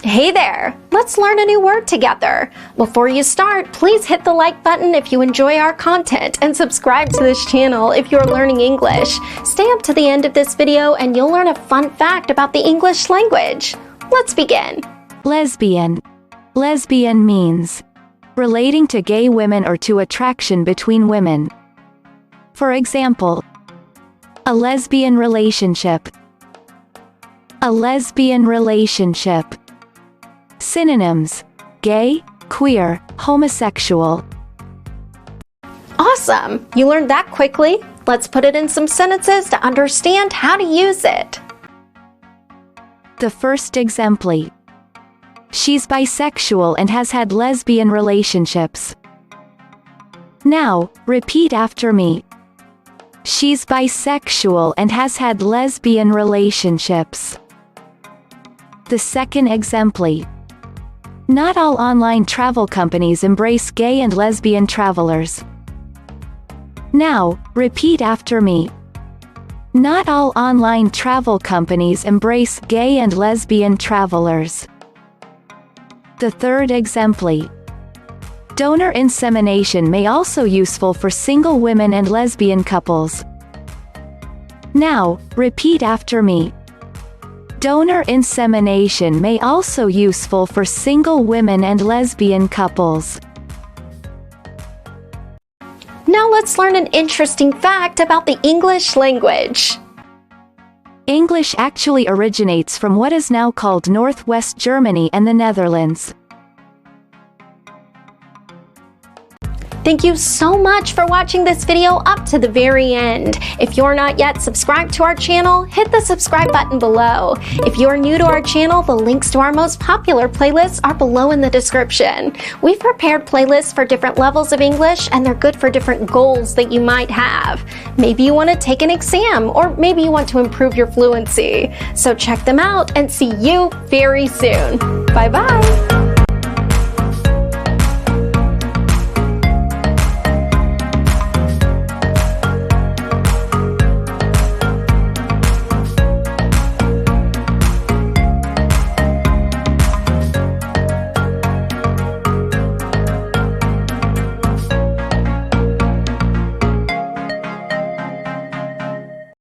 Hey there! Let's learn a new word together. Before you start, please hit the like button if you enjoy our content and subscribe to this channel if you're learning English. Stay up to the end of this video and you'll learn a fun fact about the English language. Let's begin. Lesbian. Lesbian means relating to gay women or to attraction between women. For example, a lesbian relationship. A lesbian relationship. Synonyms: gay, queer, homosexual. Awesome! You learned that quickly. Let's put it in some sentences to understand how to use it. The first exemplar. She's bisexual and has had lesbian relationships. Now, repeat after me. She's bisexual and has had lesbian relationships. The second exemplar. Not all online travel companies embrace gay and lesbian travelers. Now, repeat after me. Not all online travel companies embrace gay and lesbian travelers. The third exemplar. Donor insemination may also be useful for single women and lesbian couples. Now, repeat after me. Donor insemination may also be useful for single women and lesbian couples. Now let's learn an interesting fact about the English language. English actually originates from what is now called Northwest Germany and the Netherlands. Thank you so much for watching this video up to the very end. If you're not yet subscribed to our channel, hit the subscribe button below. If you're new to our channel, the links to our most popular playlists are below in the description. We've prepared playlists for different levels of English, and they're good for different goals that you might have. Maybe you want to take an exam, or maybe you want to improve your fluency. So check them out and see you very soon. Bye-bye.